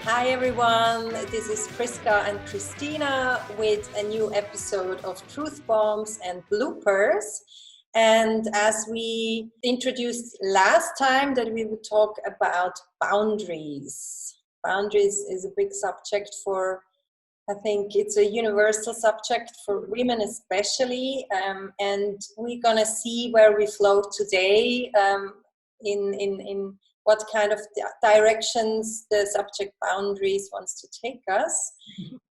Hi everyone, this is Priska and Christina with a new episode of Truth Bombs and Bloopers. And as we introduced last time, that we would talk about boundaries. Boundaries is a big subject for, I think it's a universal subject for women especially. And we're gonna see where we float today in what kind of directions the subject boundaries wants to take us.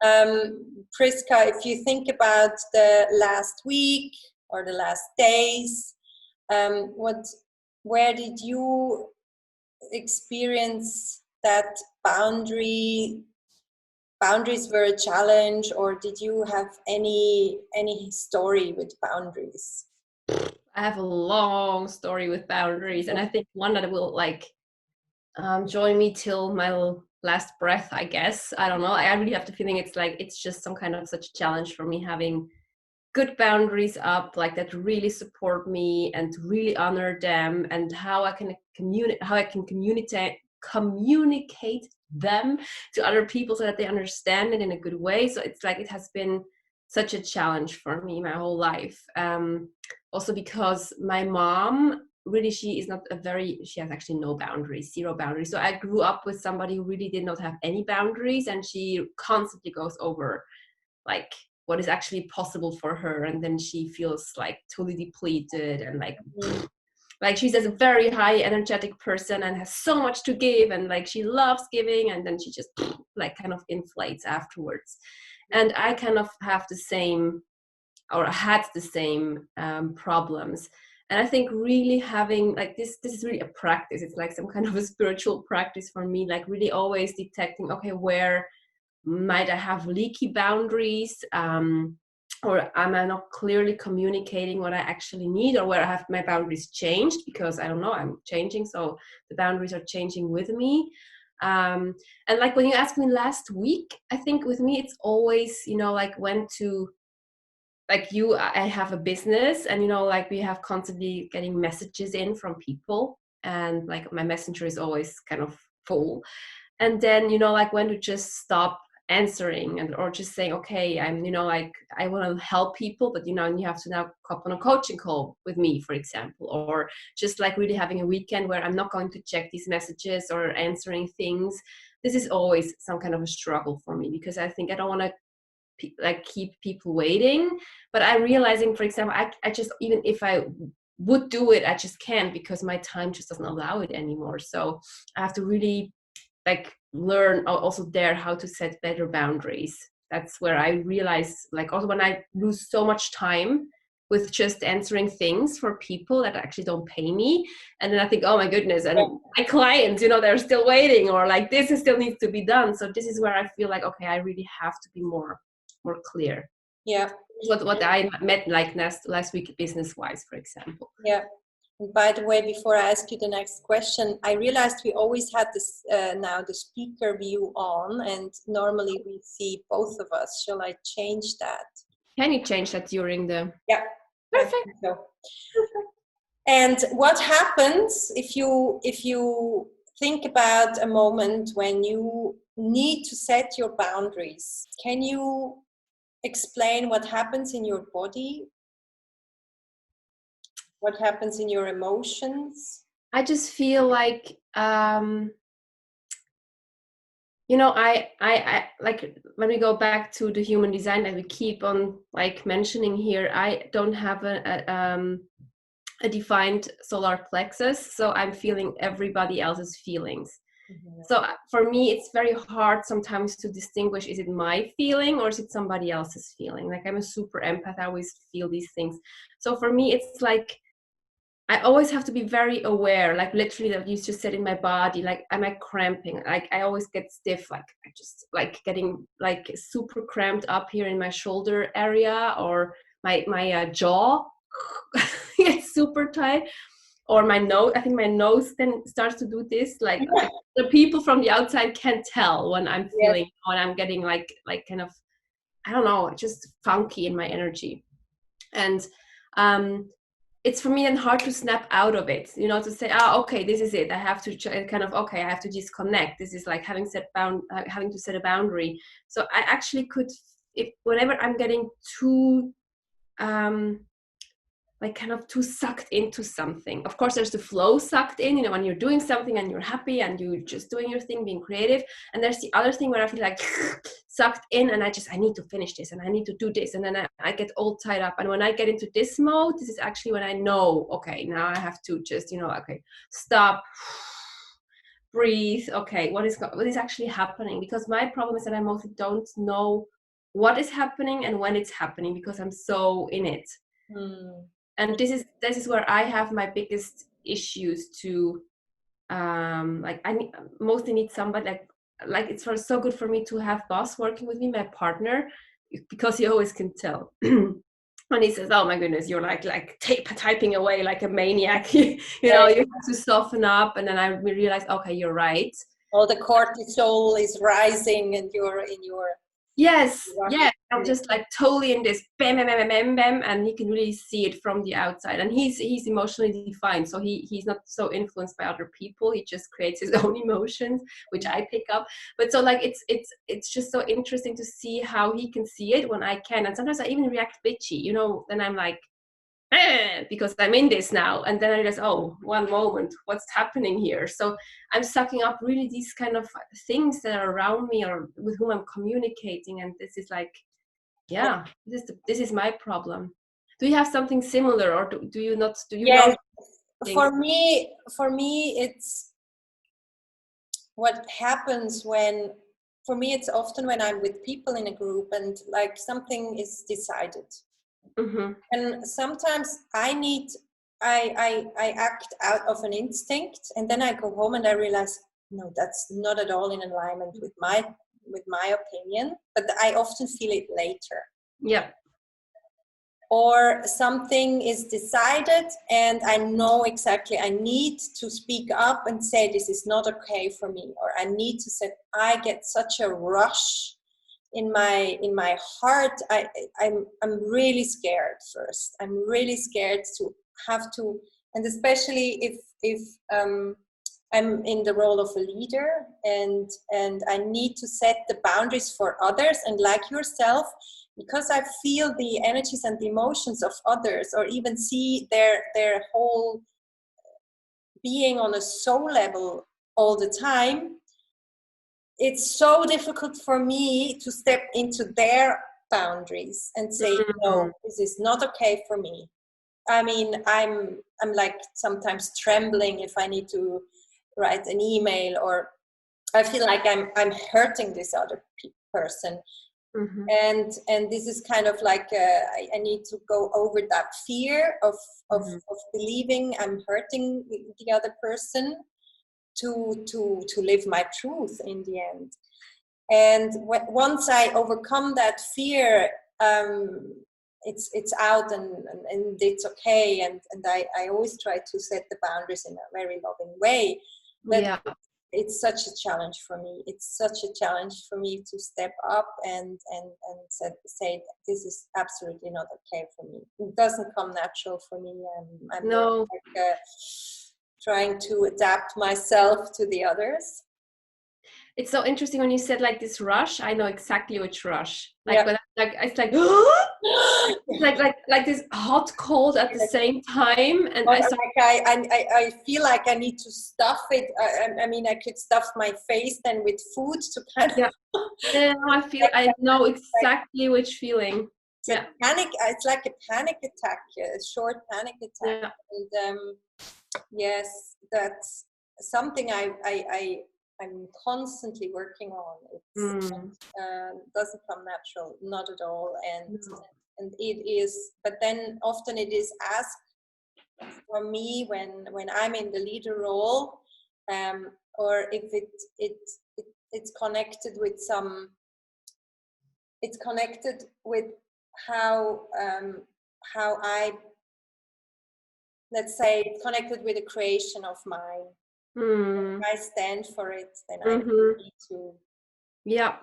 Priska, if you think about the last week or the last days, where did you experience that boundaries were a challenge, or did you have any story with boundaries? I have a long story with boundaries, and I think one that will join me till my last breath, I guess. I don't know. I really have the feeling it's just some kind of such challenge for me, having good boundaries up, like that really support me and really honor them, and how I can communicate them to other people so that they understand it in a good way. So it's like it has been such a challenge for me my whole life. Also because my mom, really, she has actually no boundaries, zero boundaries. So I grew up with somebody who really did not have any boundaries, and she constantly goes over like what is actually possible for her, and then she feels like totally depleted and like she's a very high energetic person and has so much to give, and like she loves giving, and then she just like kind of inflates afterwards. And I kind of have the same, or had the same problems. And I think really having like this is really a practice. It's like some kind of a spiritual practice for me, like really always detecting, okay, where might I have leaky boundaries, or am I not clearly communicating what I actually need, or where I have my boundaries changed because I don't know, I'm changing, so the boundaries are changing with me. And like when you asked me last week, I think with me it's always, like when to, like I have a business, and like we have constantly getting messages in from people, and like my messenger is always kind of full. And then like when to just stop answering, and or just saying, okay, I'm like I want to help people, but you have to now hop on a coaching call with me, for example, or just like really having a weekend where I'm not going to check these messages or answering things. This is always some kind of a struggle for me, because I think I don't want to like keep people waiting. But I'm realizing, for example, I just, even if I would do it, I just can't, because my time just doesn't allow it anymore. So I have to really like learn also there how to set better boundaries. That's where I realize, like, also when I lose so much time with just answering things for people that actually don't pay me, and then I think, oh my goodness, and my clients, they're still waiting, or like this is still needs to be done. So this is where I feel like, okay, I really have to be more clear. Yeah. What I met like last week business wise, for example. Yeah. And by the way, before I ask you the next question, I realized we always had this now the speaker view on, and normally we see both of us. Shall I change that? Can you change that during the? Yeah. Perfect. So. And what happens if you think about a moment when you need to set your boundaries? Can you explain what happens in your body? What happens in your emotions? I just feel like I like when we go back to the human design that we keep on like mentioning here, I don't have a defined solar plexus, so I'm feeling everybody else's feelings. Mm-hmm. So for me, it's very hard sometimes to distinguish, is it my feeling or is it somebody else's feeling? Like I'm a super empath, I always feel these things. So for me, it's like I always have to be very aware, like literally that you just said in my body, like am I cramping? Like I always get stiff, like I just like getting like super cramped up here in my shoulder area, or my jaw gets super tight, or my nose. I think my nose then starts to do this, like the people from the outside can't tell when I'm feeling, when I'm getting like kind of, I don't know, just funky in my energy. And it's for me then hard to snap out of it, you know, to say, okay, this is it. I have to kind of, okay, I have to disconnect. This is like having to set a boundary. So I actually could, if whenever I'm getting too, like kind of too sucked into something. Of course, there's the flow sucked in, you know, when you're doing something and you're happy and you're just doing your thing, being creative. And there's the other thing where I feel like sucked in and I need to finish this and I need to do this. And then I get all tied up. And when I get into this mode, this is actually when I know, okay, now I have to just, you know, okay, stop, breathe. Okay, what is actually happening? Because my problem is that I mostly don't know what is happening and when it's happening because I'm so in it. And this is where I have my biggest issues to like mostly need somebody like it's so good for me to have boss working with me, my partner, because he always can tell. And he says, oh my goodness, you're like typing away like a maniac. You know, you have to soften up. And then I realized, okay, you're right. All the cortisol is rising and you're in your yes, I'm just like totally in this bam, bam, bam, bam, bam, and you can really see it from the outside. And he's emotionally defined, so he's not so influenced by other people. He just creates his own emotions, which I pick up. But so like it's just so interesting to see how he can see it when I can. And sometimes I even react bitchy, you know. Then I'm like, because I'm in this now, and then I realize, oh, one moment, what's happening here? So I'm sucking up really these kind of things that are around me or with whom I'm communicating, and this is like, yeah, this is my problem. Do you have something similar, or do you not? Do you know? For me, it's what happens when. For me, it's often when I'm with people in a group and like something is decided. Mm-hmm. And sometimes I act out of an instinct, and then I go home and I realize, no, that's not at all in alignment with my opinion. But I often feel it later. Yeah. Or something is decided, and I know exactly I need to speak up and say this is not okay for me, or I need to say. I get such a rush in my heart. I'm really scared first. I'm really scared to have to, and especially if I'm in the role of a leader and I need to set the boundaries for others, and like yourself, because I feel the energies and the emotions of others, or even see their whole being on a soul level all the time. It's so difficult for me to step into their boundaries and say, no, this is not okay for me. I mean, I'm like sometimes trembling if I need to write an email, or I feel like I'm hurting this other person. Mm-hmm. And this is kind of like I need to go over that fear of believing I'm hurting the other person, to live my truth in the end. And once I overcome that fear, it's out and it's okay. And I always try to set the boundaries in a very loving way. But it's such a challenge for me. It's such a challenge for me to step up and say this is absolutely not okay for me. It doesn't come natural for me. I'm no. like, trying to adapt myself to the others. It's so interesting when you said like this rush. I know exactly which rush. Like, yeah. When it's like this hot cold at the same time, and I feel like I need to stuff it. I mean, I could stuff my face then with food to kind of. Yeah, I know exactly which feeling. It's panic. It's like a panic attack, a short panic attack. Yeah. And yes, that's something I'm constantly working on. It doesn't come natural, not at all, and it is. But then often it is asked for me when I'm in the leader role, or if it's connected with some. It's connected with how I, let's say, it's connected with a creation of mine. If I stand for it, then I need to Yeah.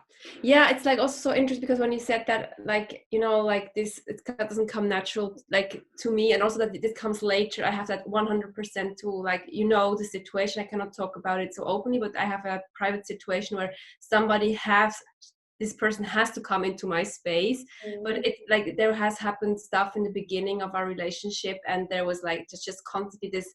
Yeah, it's like also so interesting because when you said that, like, you know, like this, it doesn't come natural, like to me, and also that it comes later. I have that 100% to, like, you know, the situation. I cannot talk about it so openly, but I have a private situation where somebody has, this person has to come into my space. But Mm. it, like, there has happened stuff in the beginning of our relationship, and there was like just constantly this,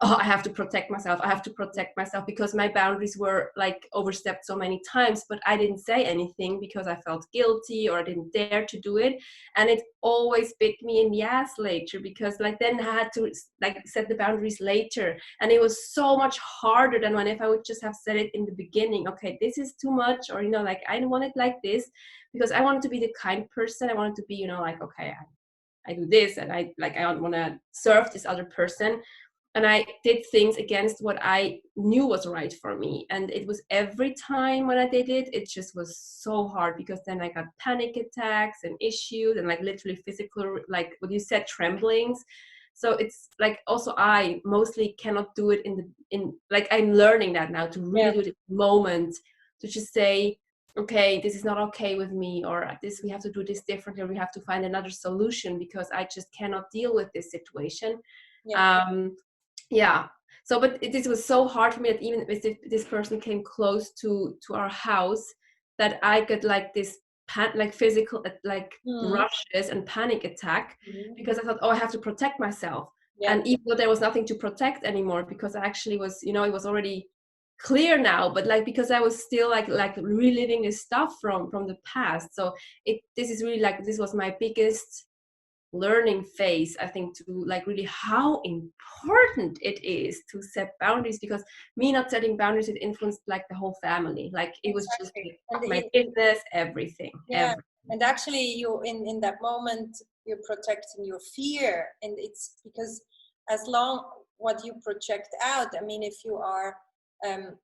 oh, I have to protect myself. I have to protect myself because my boundaries were like overstepped so many times, but I didn't say anything because I felt guilty or I didn't dare to do it. And it always bit me in the ass later, because like then I had to like set the boundaries later. And it was so much harder than when if I would just have said it in the beginning, okay, this is too much, or, you know, like I don't want it like this, because I wanted to be the kind person. I wanted to be, you know, like, okay, I do this, and I like, I don't want to serve this other person, and I did things against what I knew was right for me. And it was every time when I did it, it just was so hard, because then I got panic attacks and issues and like literally physical, like what you said, tremblings. So it's like also I mostly cannot do it in like, I'm learning that now, to really Yeah. do it in the moment, to just say, okay, this is not okay with me, or this, we have to do this differently, or we have to find another solution, because I just cannot deal with this situation. Yeah. Yeah, so but this was so hard for me that even if this person came close to our house, that I got like this like physical like Mm. rushes and panic attack, Mm. because I thought, oh, I have to protect myself. Yeah. And even though there was nothing to protect anymore, because I actually was, you know, it was already clear now, but like, because I was still like reliving this stuff from the past. So this is really like, this was my biggest learning phase, I think, to like really how important it is to set boundaries, because me not setting boundaries, it influenced like the whole family. Like it was just Exactly. And my business, everything, yeah, everything. and actually, you in that moment, you're protecting your fear, and it's because as long what you project out. I mean, um,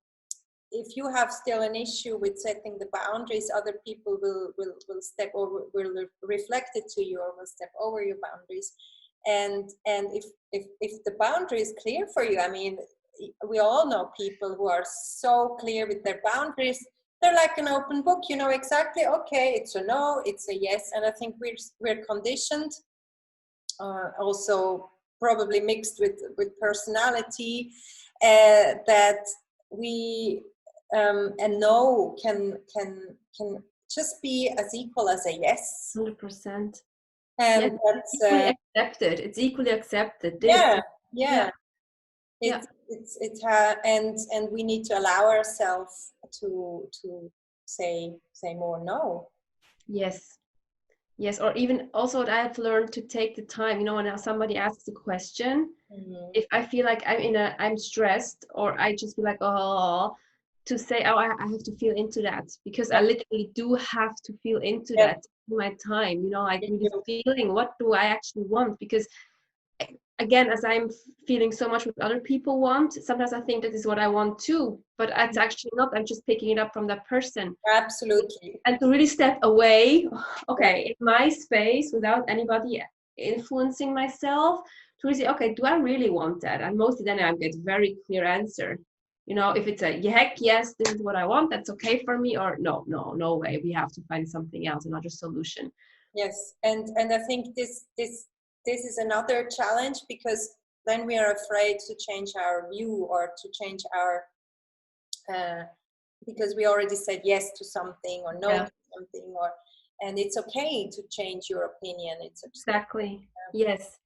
if you have still an issue with setting the boundaries, other people will step over, will reflect it to you, or will step over your boundaries. And if the boundary is clear for you, I mean, we all know people who are so clear with their boundaries. They're like an open book. You know exactly. Okay, it's a no, it's a yes. And I think we're conditioned, also probably mixed with personality, that we a no can just be as equal as a yes. 100%. Yes, And it's that's equally accepted. It's equally accepted. yeah, Yeah, yeah. yeah. And we need to allow ourselves to say more no. Yes. Yes, or even also what I have learned, to take the time, you know, when somebody asks a question, Mm-hmm. if I feel like I'm stressed, or I just feel like, oh, to say, oh, I have to feel into that, because I Yeah, literally do have to feel into yeah, that in my time, you know, like me really too. feeling what do I actually want. Because again, as I'm feeling so much what other people want, sometimes I think that is what I want too, but it's actually not. I'm just picking it up from that person. Absolutely. And to really step away, Yeah. okay, in my space, without anybody influencing myself, to really say, okay, do I really want that? And mostly then I get very clear answer. You know, if it's a heck yes, this is what I want, that's okay for me, or no, no, no way, we have to find something else, another solution. Yes, and I think this is another challenge, because then we are afraid to change our view, or to change our uh, because we already said yes to something or no Yeah, to something, or and it's okay to change your opinion. It's exactly. Yes.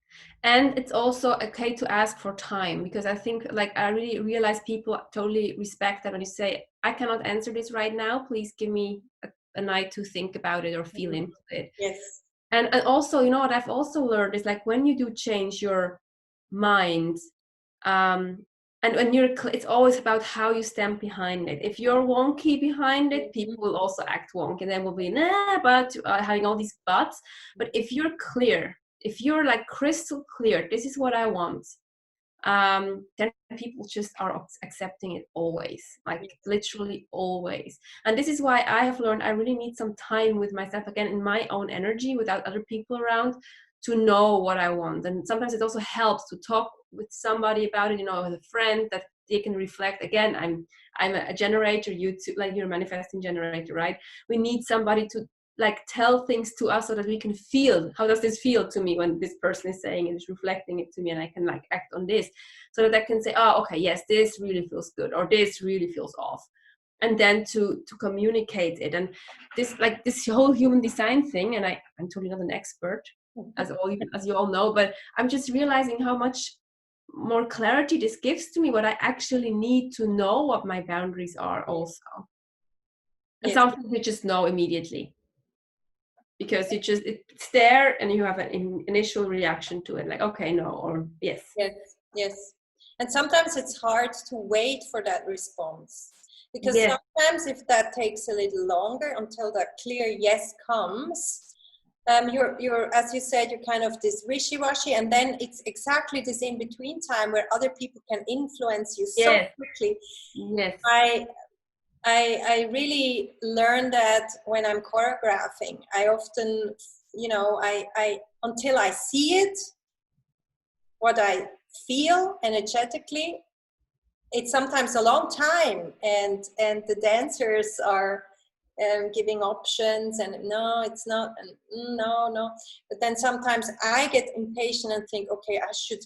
And it's also okay to ask for time, because I think, like, I really realize people totally respect that when you say, I cannot answer this right now, please give me a night to think about it or feel into it. yes, And also, you know what I've also learned is, like, when you do change your mind, um and when it's always about how you stand behind it. If you're wonky behind it, people will also act wonky, and then will be nah, but having all these buts. But if you're clear, if you're like crystal clear, this is what I want, then people just are accepting it always, like literally always. And this is why I have learned I really need some time with myself again, in my own energy, without other people around, to know what I want. And sometimes it also helps to talk with somebody about it, you know, with a friend that they can reflect. Again, I'm a generator, you too, like you're a manifesting generator, right? We need somebody to like tell things to us so that we can feel, how does this feel to me when this person is saying it, is reflecting it to me, and I can like act on this, so that I can say, oh, okay, yes, this really feels good, or this really feels off. And then to communicate it. And this whole human design thing, and I'm totally not an expert, as you all know, but I'm just realizing how much more clarity this gives to me, what I actually need to know, what my boundaries are also. And something you just know immediately, because it's there and you have an initial reaction to it, like, okay, no, or yes. Yes. And sometimes it's hard to wait for that response, because sometimes if that takes a little longer until that clear yes comes, you're as you said, you're kind of this wishy-washy, and then it's exactly this in-between time where other people can influence you so quickly. Yes. I really learned that when I'm choreographing. I often, I until I see it, what I feel energetically, it's sometimes a long time, and the dancers are giving options, and no, it's not, and no. But then sometimes I get impatient and think, okay, I should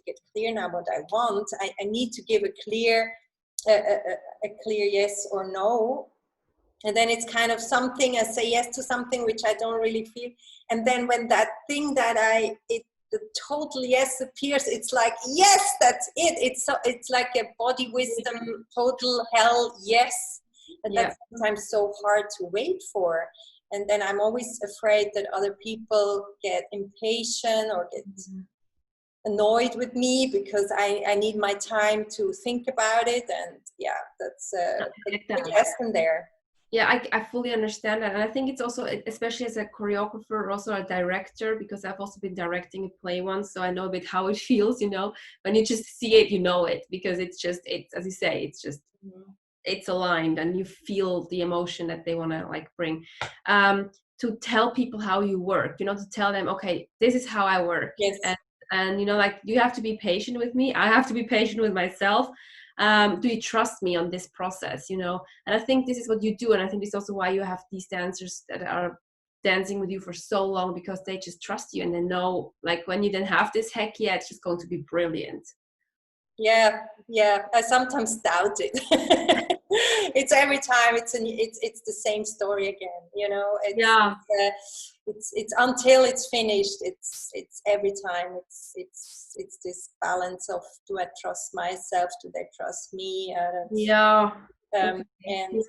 get clear now what I want. I need to give a clear yes or no. And then it's kind of something, I say yes to something which I don't really feel. And then when that thing that the total yes appears, it's like, yes, that's it. It's like a body wisdom, total hell yes. And that's sometimes so hard to wait for. And then I'm always afraid that other people get impatient or get annoyed with me because I need my time to think about it. And that's a big lesson there. Yeah, I fully understand that. And I think it's also, especially as a choreographer, also a director, because I've also been directing a play once, so I know a bit how it feels, when you just see it, it, because it's as you say, it's just, it's aligned, and you feel the emotion that they want to like bring. To tell people how you work, to tell them, okay, this is how I work. Yes. And like, you have to be patient with me. I have to be patient with myself. Do you trust me on this process? And I think this is what you do. And I think this is also why you have these dancers that are dancing with you for so long, because they just trust you, and they know, like, when you then have this, heck yeah, it's just going to be brilliant. Yeah. I sometimes doubt it. It's every time it's the same story again. It's until it's finished. It's every time. It's this balance of, do I trust myself? Do they trust me? Yeah. And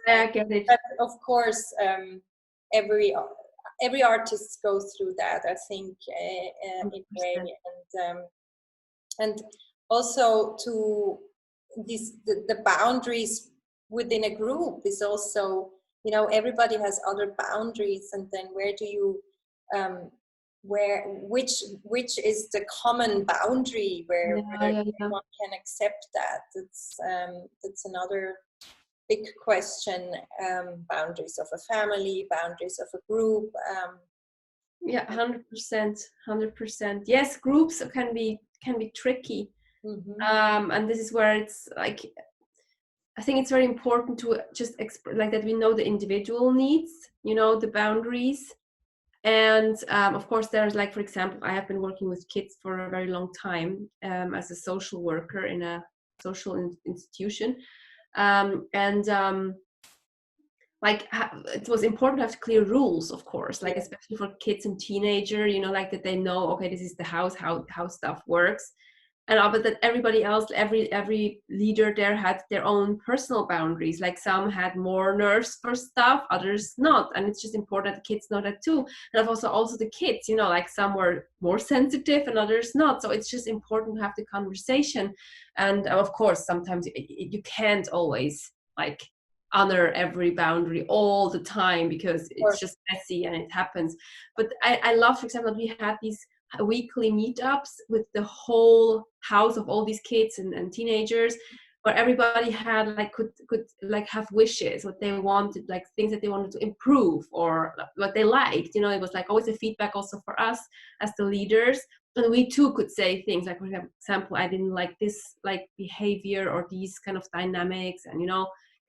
I get it. But of course, every artist goes through that, I think, in a way, and also to the boundaries within a group is also, everybody has other boundaries, and then where do you which is the common boundary where everyone can accept that? That's another big question. Boundaries of a family, boundaries of a group. 100%. Yes, groups can be tricky. And this is where it's like, I think it's very important to just like that we know the individual needs, the boundaries. And of course, there's, like, for example, I have been working with kids for a very long time as a social worker in a social institution. Like, it was important to have clear rules, of course, like, especially for kids and teenager, like, that they know, okay, this is the house, how stuff works. And but that everybody else, every leader there had their own personal boundaries. Like, some had more nerves for stuff, others not. And it's just important that the kids know that too. And also the kids, like, some were more sensitive and others not. So it's just important to have the conversation. And of course, sometimes you can't always, like, honor every boundary all the time, because it's just messy and it happens. But I love, for example, we had these weekly meetups with the whole house of all these kids and teenagers, where everybody had, like, could like have wishes, what they wanted, like things that they wanted to improve or what they liked. It was like always a feedback also for us as the leaders, and we too could say things like, for example, I didn't like this like behavior or these kind of dynamics, and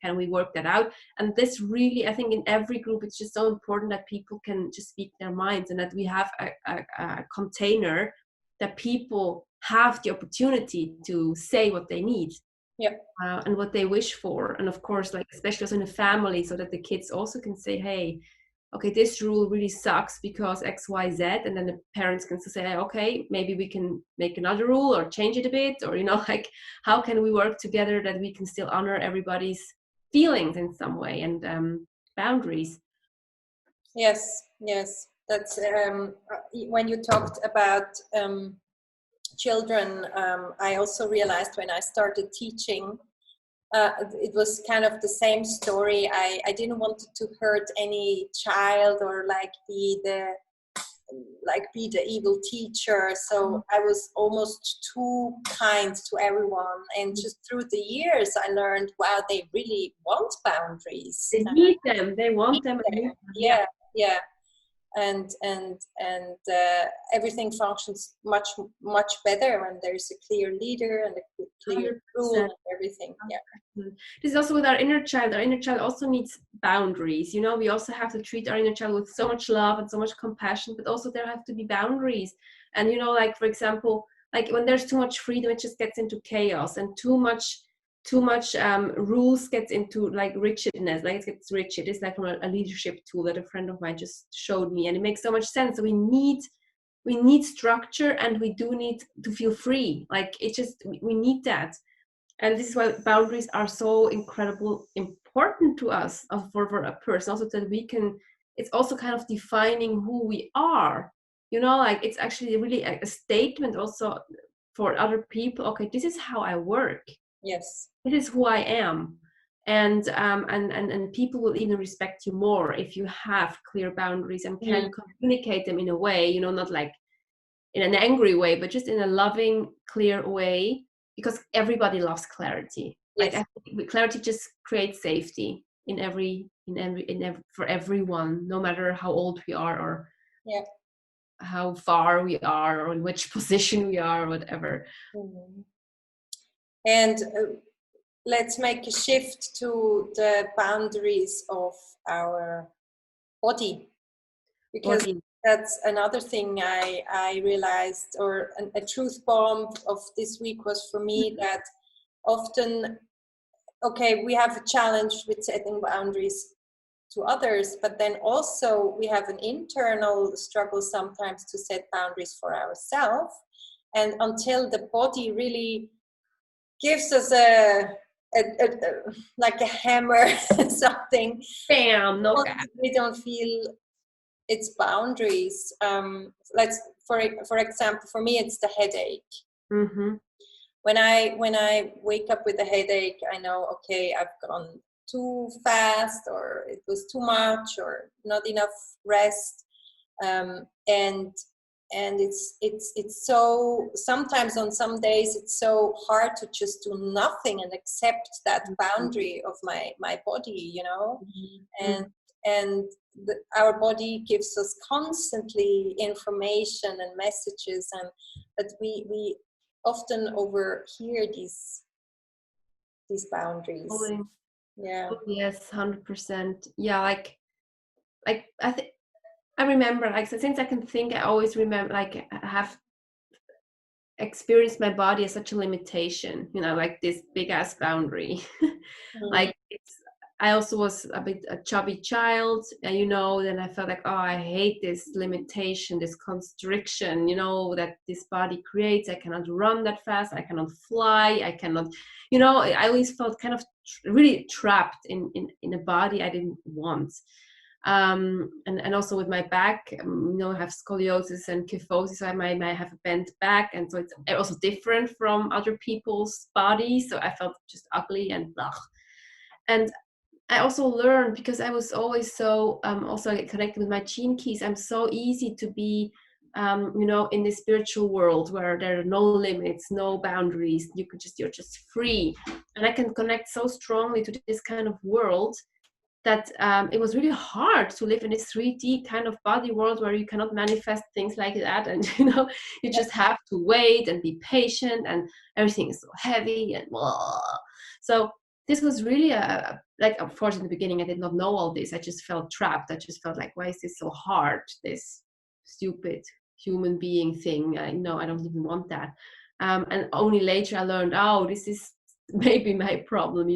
can we work that out? And this really, I think in every group, it's just so important that people can just speak their minds, and that we have a container that people have the opportunity to say what they need. Yeah. And what they wish for. And of course, like especially also in a family, so that the kids also can say, hey, okay, this rule really sucks because X, Y, Z. And then the parents can say, okay, maybe we can make another rule or change it a bit, or, like, how can we work together that we can still honor everybody's feelings in some way, and boundaries. Yes. That's when you talked about children, I also realized when I started teaching, it was kind of the same story. I didn't want to hurt any child or be the evil teacher. So I was almost too kind to everyone. And just through the years, I learned, wow, they really want boundaries. They need them. They want them. Yeah. And everything functions much better when there's a clear leader and a clear 100%. Rule and everything. Yeah. This is also with our inner child. Our inner child also needs boundaries. We also have to treat our inner child with so much love and so much compassion, but also there have to be boundaries. And like, for example, like when there's too much freedom, it just gets into chaos, and too much rules gets into like rigidness, like it gets rigid. It's like from a leadership tool that a friend of mine just showed me, and it makes so much sense. So we need structure, and we do need to feel free. Like we need that. And this is why boundaries are so incredibly important to us, for a person, also that we can, it's also kind of defining who we are, like it's actually really a statement also for other people. Okay, this is how I work. Yes. This is who I am. And people will even respect you more if you have clear boundaries and can communicate them in a way, not like in an angry way, but just in a loving, clear way, because everybody loves clarity. Yes. Like I think clarity just creates safety for everyone, no matter how old we are, or how far we are, or in which position we are, or whatever. Mm-hmm. And let's make a shift to the boundaries of our body, because that's another thing I realized, or a truth bomb of this week was for me, that often, okay, we have a challenge with setting boundaries to others, but then also we have an internal struggle sometimes to set boundaries for ourselves. And until the body really gives us like a hammer, something, bam, no, we don't feel its boundaries. For example, for me, it's the headache. Mm-hmm. When I wake up with a headache, I know, okay, I've gone too fast, or it was too much, or not enough rest, and it's so, sometimes on some days it's so hard to just do nothing and accept that boundary of my body, mm-hmm. and our body gives us constantly information and messages, but we often overhear these boundaries. Oh, yeah. Oh, yes, 100%. Yeah, like I remember, like, so since I can think, I always remember, like, I have experienced my body as such a limitation, like this big ass boundary. Mm-hmm. Like I also was a bit a chubby child, and then I felt like, oh, I hate this limitation, this constriction, that this body creates. I cannot run that fast. I cannot fly. I cannot, I always felt kind of really trapped in a body I didn't want. And also with my back, I have scoliosis and kyphosis, so I might have a bent back, and so it's also different from other people's bodies. So I felt just ugly and blah. And I also learned, because I was always so also connected with my gene keys, I'm so easy to be in the spiritual world where there are no limits, no boundaries. You're just free, and I can connect so strongly to this kind of world that it was really hard to live in this 3D kind of body world where you cannot manifest things like that, and you just have to wait and be patient, and everything is so heavy and blah. So this was really like, of course, in the beginning I did not know all this. I just felt trapped. I just felt like, why is this so hard, this stupid human being thing? I don't even want that. And only later I learned, oh, this is maybe my problem,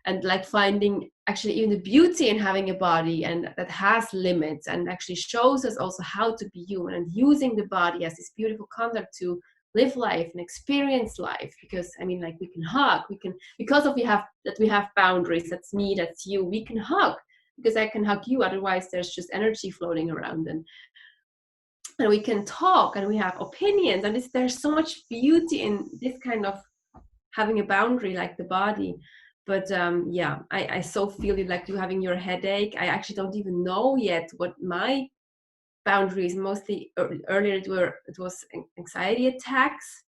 and like finding actually even the beauty in having a body and that has limits, and actually shows us also how to be human, and using the body as this beautiful conduct to live life and experience life. Because like, we can hug, we can, because of we have boundaries, that's me, that's you, we can hug because I can hug you, otherwise there's just energy floating around, and we can talk, and we have opinions, and there's so much beauty in this kind of having a boundary like the body. But I so feel it, like you having your headache. I actually don't even know yet what my boundaries. Mostly earlier it was anxiety attacks.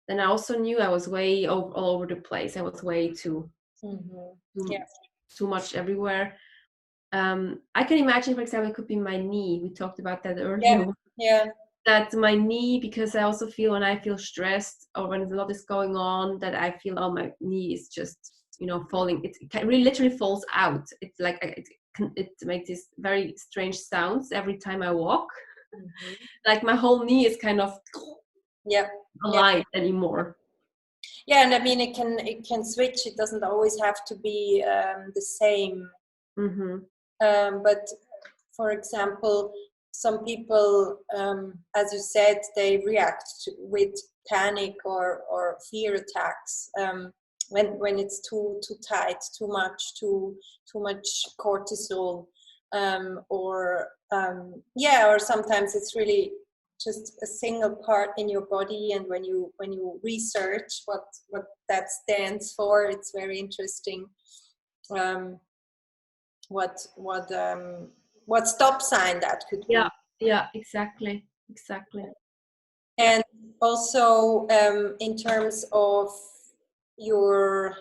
Then I also knew I was way all over the place. I was way too much everywhere. I can imagine, for example, it could be my knee. We talked about that earlier. That my knee, because I also feel when I feel stressed or when a lot is going on, that I feel, oh, my knee is just falling. It really literally falls out. It's like it makes this very strange sounds every time I walk. Like my whole knee is kind of alive anymore. And it can switch. It doesn't always have to be the same. But for example, some people, as you said, they react with panic or fear attacks when it's too tight, too much cortisol, or sometimes it's really just a single part in your body. And when you research what that stands for, it's very interesting. What stop sign that could be. Exactly. And also in terms of your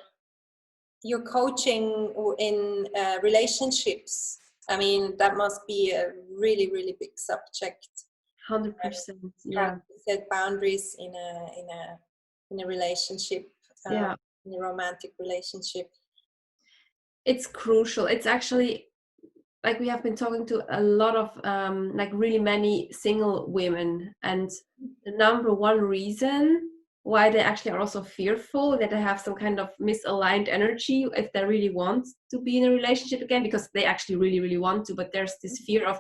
coaching in relationships, that must be a really, really big subject. 100%. How to set boundaries in a relationship, in a romantic relationship. It's crucial. It's actually, like, we have been talking to a lot of like really many single women, and the number one reason why they actually are also fearful, that they have some kind of misaligned energy if they really want to be in a relationship again, because they actually really, really want to, but there's this fear of,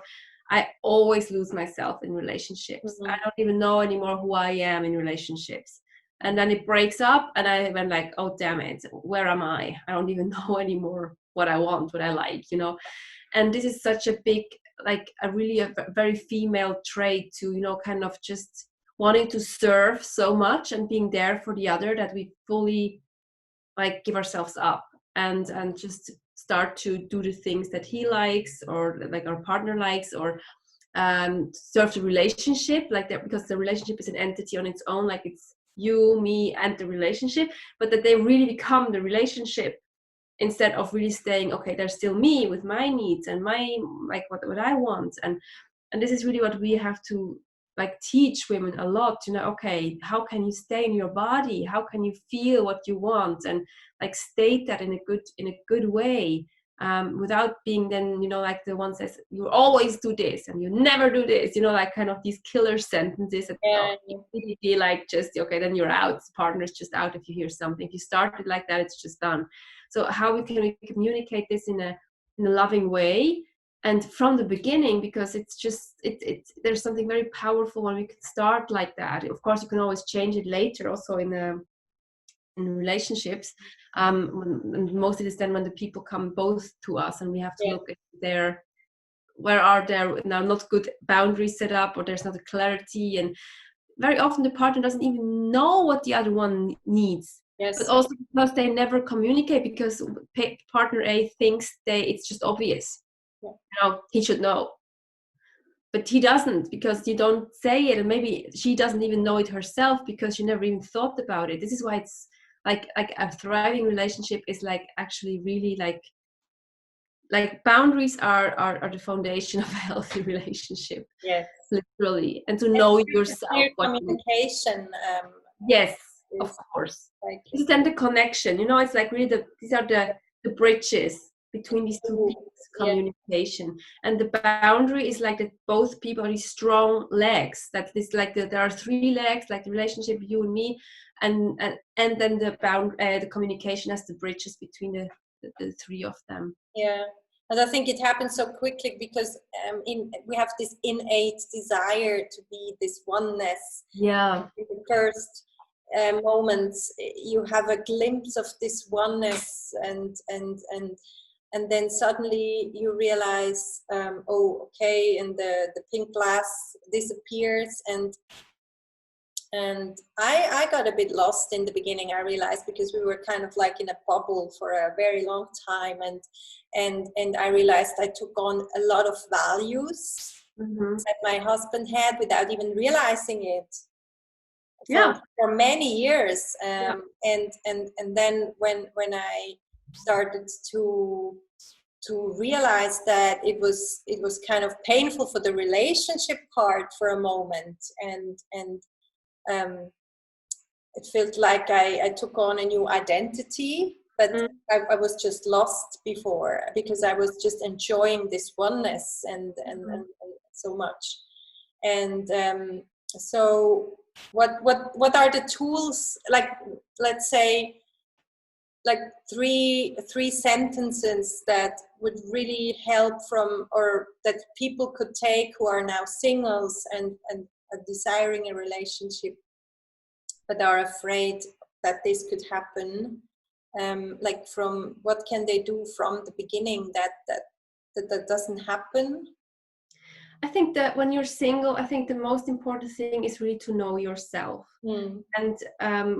I always lose myself in relationships. I don't even know anymore who I am in relationships. And then it breaks up, and I went like, oh, damn it, where am I? I don't even know anymore what I want, what I like, And this is such a big, like a very female trait to, kind of just wanting to serve so much and being there for the other, that we fully like give ourselves up and just start to do the things that he likes, or like our partner likes, or serve the relationship like that, because the relationship is an entity on its own, like it's you, me, and the relationship, but that they really become the relationship, instead of really staying, okay, there's still me with my needs and my, like, what I want. And this is really what we have to like teach women a lot, okay, how can you stay in your body, how can you feel what you want, and like state that in a good way, without being then, like the one says, you always do this and you never do this, like kind of these killer sentences that be like, just okay, then you're out, the partner's just out if you hear something. If you start it like that, it's just done. So how can we communicate this in a loving way, and from the beginning, because it's just there's something very powerful when we can start like that. Of course, you can always change it later, also in relationships. And most of it is then when the people come both to us, and we have to look at where are there now not good boundaries set up, or there's not a clarity, and very often the partner doesn't even know what the other one needs. But also because they never communicate, because partner A thinks it's just obvious. He should know. But he doesn't, because you don't say it, and maybe she doesn't even know it herself because she never even thought about it. This is why it's like a thriving relationship is like actually really like like boundaries are the foundation of a healthy relationship, Yes. literally, and to And know clear yourself what you, communication yes, of is course. like It's then the connection, it's like really these are the bridges between these two people's yeah, communication. And the boundary is like that both people are these strong legs, that this like there are three legs, like the relationship, you and me, and then the communication as the bridges between the three of them. yeah. And I think it happens so quickly because we have this innate desire to be this oneness. Yeah. In the first moments, you have a glimpse of this oneness, and then suddenly you realize, oh, okay, and the pink glass disappears, and I got a bit lost in the beginning, I realized, because we were kind of like in a bubble for a very long time, and I realized I took on a lot of values that my husband had without even realizing it for many years. And then when I started to realize that it was kind of painful for the relationship part for a moment, and it felt like I took on a new identity, but I was just lost before because I was just enjoying this oneness and so much. And so what are the tools, like, let's say, like three sentences that would really help from, or that people could take who are now singles and are desiring a relationship but are afraid that this could happen, like, from what can they do from the beginning that doesn't happen? I think that when you're single, I think the most important thing is really to know yourself. And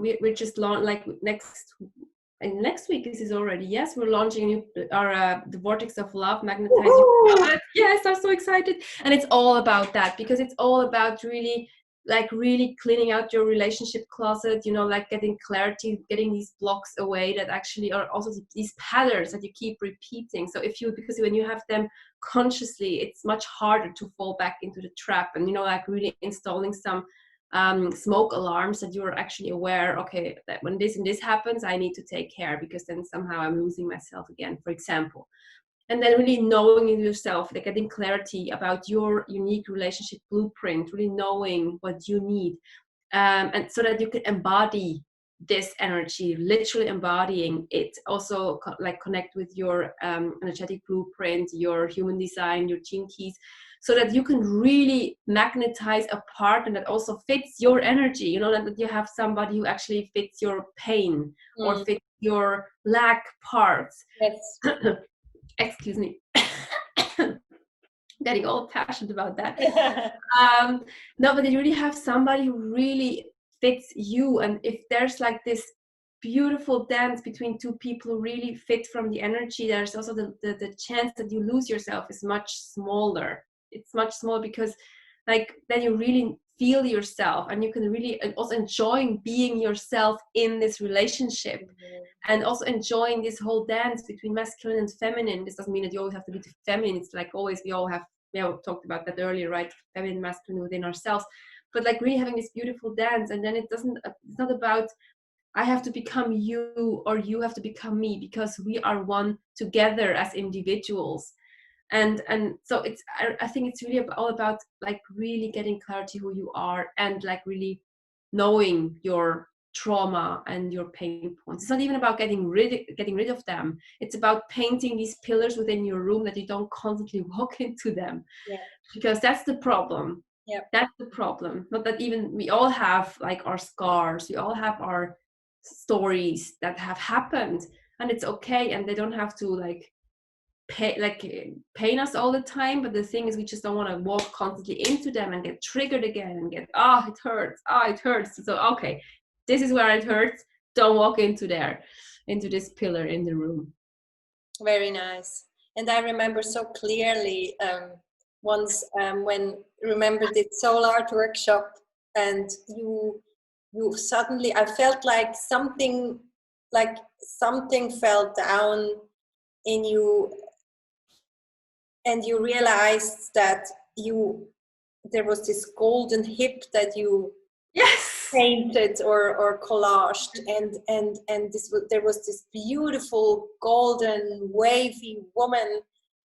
we're just like next week, this is already, yes, we're launching our the Vortex of Love, Magnetize Your Planet. Yes, I'm so excited. And it's all about that, because it's all about really cleaning out your relationship closet, like getting clarity, getting these blocks away that actually are also these patterns that you keep repeating. So because when you have them consciously, it's much harder to fall back into the trap. And like really installing some smoke alarms that you're actually aware, okay, that when this and this happens, I need to take care, because then somehow I'm losing myself again, for example. And then really knowing in yourself, like getting clarity about your unique relationship blueprint, really knowing what you need, and so that you can embody this energy, literally embodying it. Also like connect with your energetic blueprint, your human design, your gene keys, so that you can really magnetize a partner that also fits your energy, that you have somebody who actually fits your pain or fits your lack parts. Yes. Excuse me. Getting all passionate about that. No, but you really have somebody who really fits you. And if there's like this beautiful dance between two people who really fit from the energy, there's also the chance that you lose yourself is much smaller. It's much smaller, because like then you really feel yourself, and you can really also enjoying being yourself in this relationship, and also enjoying this whole dance between masculine and feminine. This doesn't mean that you always have to be feminine. It's like always, we talked about that earlier, right? Feminine, masculine within ourselves, but like really having this beautiful dance. And then it's not about I have to become you or you have to become me, because we are one together as individuals. And so I think it's really all about like really getting clarity who you are, and like really knowing your trauma and your pain points. It's not even about getting rid of them. It's about painting these pillars within your room that you don't constantly walk into them. Yeah. Because that's the problem. Yeah. That's the problem. Not that even we all have like our scars, we all have our stories that have happened, and it's okay, and they don't have to like pain us all the time. But the thing is, we just don't want to walk constantly into them and get triggered again and get it hurts. So okay, this is where it hurts, don't walk into this pillar in the room. Very nice. And I remember so clearly once when remember the soul art workshop, and you suddenly, I felt like something fell down in you, and you realized that there was this golden hip that you Yes. painted or collaged, and there was this beautiful golden wavy woman,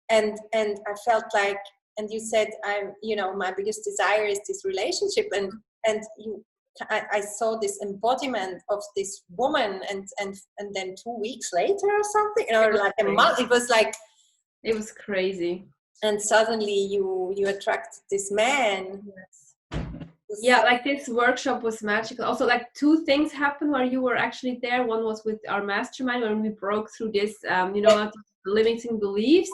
and I felt like, and you said, my biggest desire is this relationship, and I saw this embodiment of this woman, and then 2 weeks later or something, or like a month, it was crazy. And suddenly you attracted this man. Yes. Yeah, like this workshop was magical. Also, like 2 things happened where you were actually there. One was with our mastermind when we broke through this, limiting beliefs.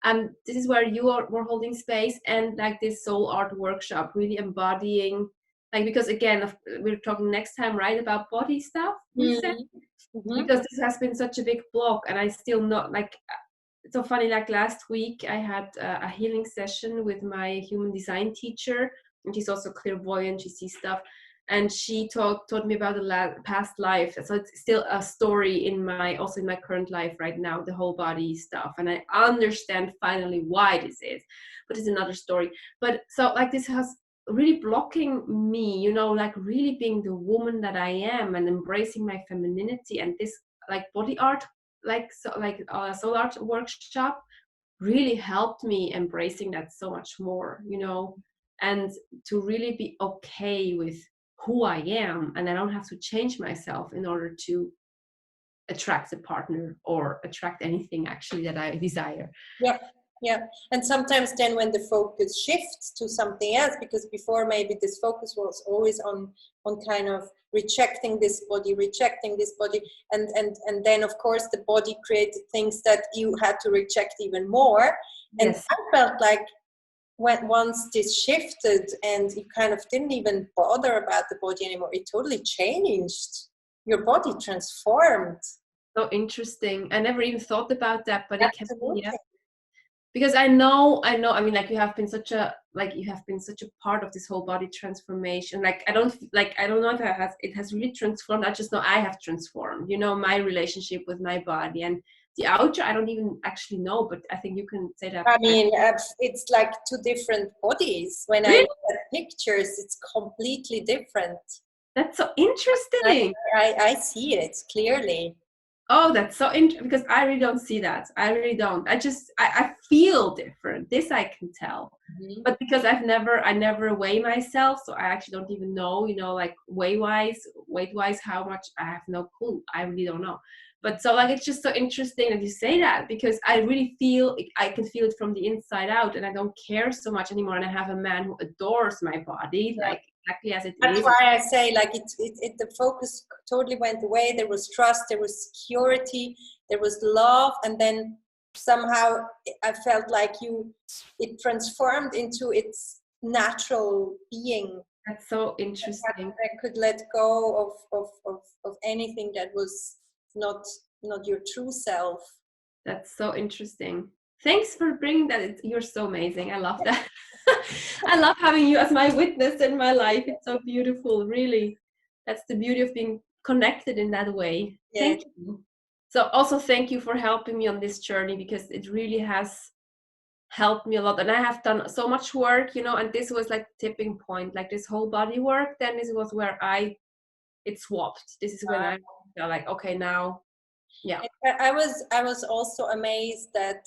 And this is where you were holding space, and like this soul art workshop, really embodying, like, because again, we're talking next time, right, about body stuff, because this has been such a big block, and I still not like. It's so funny, like last week I had a healing session with my human design teacher, and she's also clairvoyant, she sees stuff, and she taught me about the past life. So it's still a story in my current life right now, the whole body stuff, and I understand finally why this is, but it's another story. But so like this has really blocking me, like really being the woman that I am and embracing my femininity, and this like body art, soul art workshop really helped me embracing that so much more, and to really be okay with who I am, and I don't have to change myself in order to attract a partner or attract anything actually that I desire. Yeah. And sometimes then when the focus shifts to something else, because before maybe this focus was always on kind of rejecting this body, and then of course the body created things that you had to reject even more. And Yes. I felt like once this shifted and you kind of didn't even bother about the body anymore, it totally changed. Your body transformed. So interesting. I never even thought about that, but Absolutely. It can, yeah. Because I know, I mean, like you have been such a part of this whole body transformation. Like, I don't know if it has really transformed. I just know I have transformed, my relationship with my body. And the outer, I don't even actually know, but I think you can say that. I mean, it's like 2 different bodies. When Really? I look at pictures, it's completely different. That's so interesting. I see it clearly. Oh, that's so interesting, because I really don't see that. I really don't. I feel different. This I can tell. Mm-hmm. But because I never weigh myself, so I actually don't even know, like weight-wise, how much, I have no clue. I really don't know. But so like, it's just so interesting that you say that, because I really I can feel it from the inside out, and I don't care so much anymore. And I have a man who adores my body, like exactly as it is. That's why I say, like, the focus totally went away. There was trust, there was security, there was love, and then somehow I felt like it transformed into its natural being. That's so interesting. I could let go of anything that was not your true self. That's so interesting. Thanks for bringing that. You're so amazing. I love that. I love having you as my witness in my life. It's so beautiful, really. That's the beauty of being connected in that way. Yeah. Thank you. So also thank you for helping me on this journey, because it really has helped me a lot. And I have done so much work, and this was like tipping point, like this whole body work. Then this was where it swapped. This is when I felt like, okay, now. Yeah. I was also amazed that,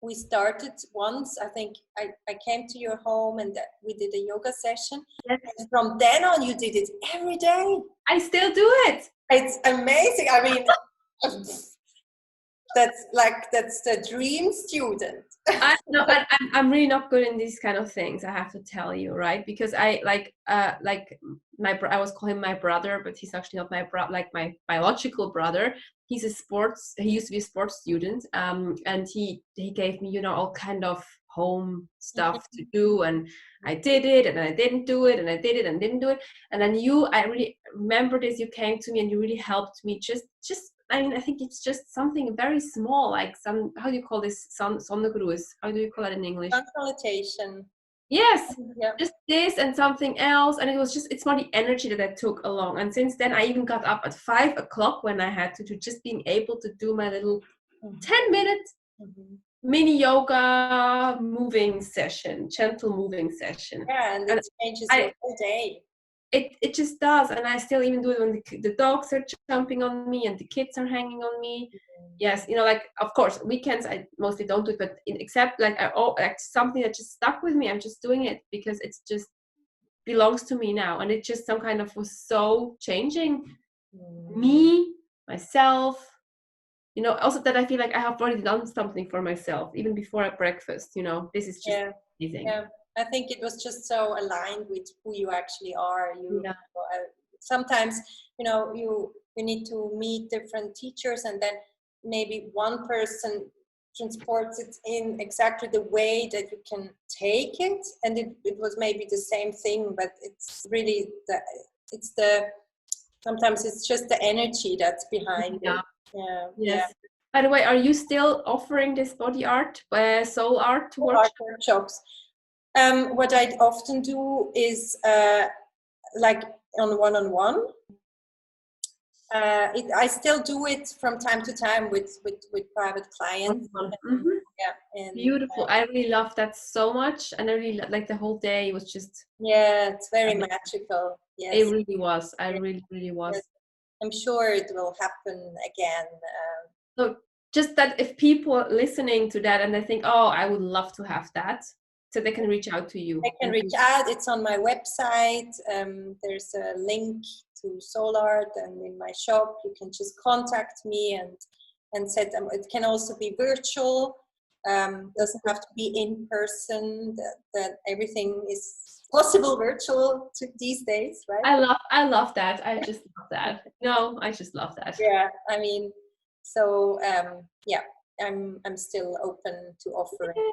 we started once. I think I came to your home and we did a yoga session. Yes. And from then on, you did it every day. I still do it. It's amazing. I mean, that's the dream student. I know, I'm really not good in these kind of things, I have to tell you, right? Because I was calling him my brother, but he's actually not my my biological brother. He used to be a sports student, and he gave me, all kind of home stuff to do, and I did it, and I didn't do it, and I did it and didn't do it. And then I really remember this, you came to me and you really helped me, just I mean, I think it's just something very small, like how do you call this? Sonnegrus. How do you call it in English? Consultation. Yes, Yeah. Just this and something else. And it's more the energy that I took along. And since then, I even got up at 5 o'clock when I had to just being able to do my little 10 minutes. mini yoga moving session, gentle moving session. Yeah, and And it changes I, your whole day. it just does, and I still even do it when the dogs are jumping on me and the kids are hanging on me. Yes, like, of course, weekends I mostly don't do it, but except like like something that just stuck with me. I'm just doing it because it's just belongs to me now, and it just some kind of was so changing me, myself. Also that I feel like I have already done something for myself even before at breakfast. This is just amazing. Yeah, I think it was just so aligned with who you actually are. Sometimes you need to meet different teachers, and then maybe one person transports it in exactly the way that you can take it, and it was maybe the same thing, but it's really sometimes it's just the energy that's behind it. Yes. Yeah. By the way, are you still offering this body art, soul art workshops? What I often do is like on one-on-one. I still do it from time to time with private clients. Mm-hmm. And beautiful. I really love that so much, and I really like the whole day was just. Yeah, it's very magical. Yes, it really was. I really was. Yes. I'm sure it will happen again. So just that if people are listening to that and they think, oh, I would love to have that, so they can reach out to you. They can reach out. It's on my website. There's a link to Soul Art, and in my shop you can just contact me and set them. It can also be virtual. Doesn't have to be in person. That everything is possible virtual these days, right? I love that. I just love that. No, I just love that. Yeah, I mean, so yeah, I'm still open to offering.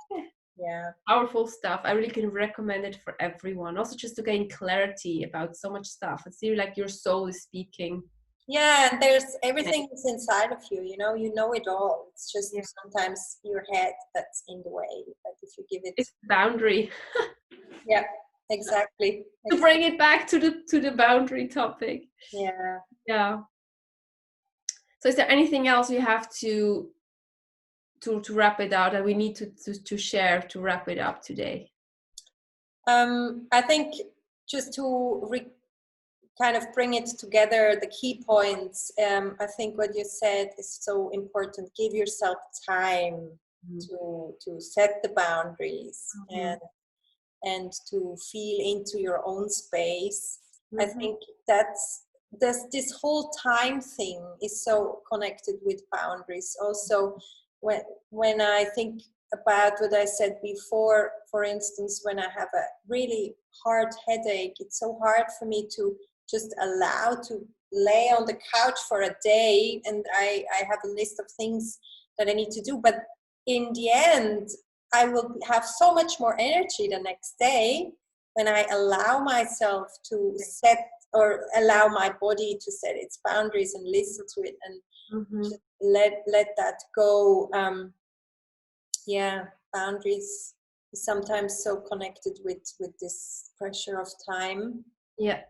Yeah, powerful stuff. I really can recommend it for everyone. Also, just to gain clarity about so much stuff. It's really like your soul is speaking. Yeah, and there's everything is inside of you. You know it all. It's just sometimes your head that's in the way. But if you give it, it's boundary. Yeah, exactly. To bring it back to the boundary topic. Yeah. Yeah. So, is there anything else you have to wrap it out that we need to share to wrap it up today? I think just to kind of bring it together, the key points. I think what you said is so important. Give yourself time to set the boundaries and to feel into your own space. I think this whole time thing is so connected with boundaries. Also, when I think about what I said before, for instance, when I have a really hard headache, it's so hard for me to just allow to lay on the couch for a day, and I have a list of things that I need to do, but in the end I will have so much more energy the next day when I allow myself to set or allow my body to set its boundaries and listen to it and just let that go. Boundaries is sometimes so connected with this pressure of time. Yeah,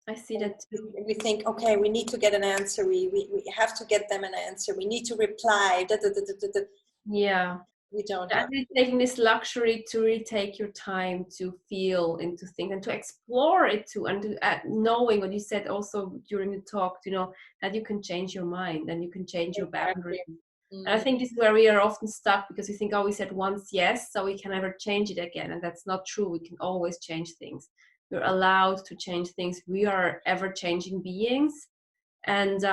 I see that too. We think, okay, we need to get an answer. We have to get them an answer. We need to reply. Yeah. We don't have. Taking this luxury to really take your time to feel into things and to explore it too, and to knowing what you said also during the talk, that you can change your mind and you can change your boundaries. And I think this is where we are often stuck, because we think, oh, we said once yes, so we can never change it again. And that's not true. We can always change things. We're allowed to change things. We are ever-changing beings. And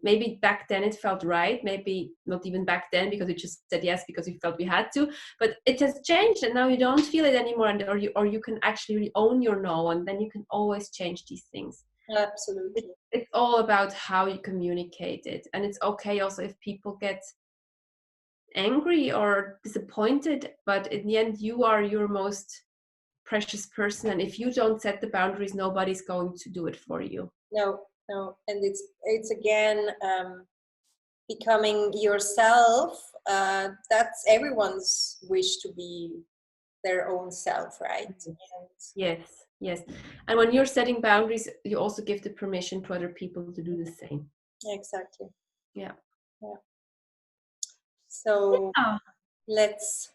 maybe back then it felt right. Maybe not even back then, because we just said yes because we felt we had to. But it has changed, and now you don't feel it anymore. And or you can actually really own your no, and then you can always change these things. Absolutely. It's all about how you communicate it. And it's okay also if people get angry or disappointed, but in the end you are your most precious person, and if you don't set the boundaries, nobody's going to do it for you. No, and it's again becoming yourself. That's everyone's wish, to be their own self, right? Yes. And when you're setting boundaries, you also give the permission to other people to do the same. Exactly. Yeah. So Yeah. let's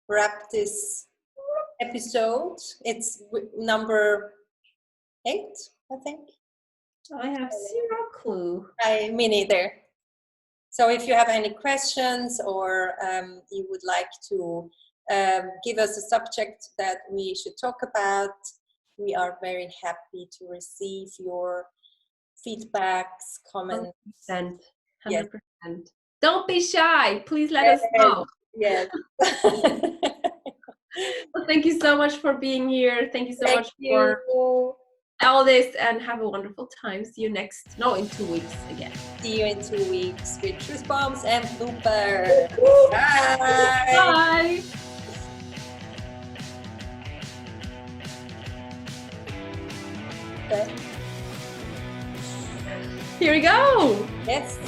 wrap this episode. It's number 8, I think. I have zero clue. Me neither. So if you have any questions or you would like to give us a subject that we should talk about, we are very happy to receive your feedbacks, comments. 100%. Yes. Don't be shy. Please let us know. Yes. Well, thank you so much for being here. Thank you so Thank much you. for all this, and have a wonderful time. See you in 2 weeks again. See you in 2 weeks with Truth Bombs and Bloopers. Bye. Bye. Okay. Here we go. Yes.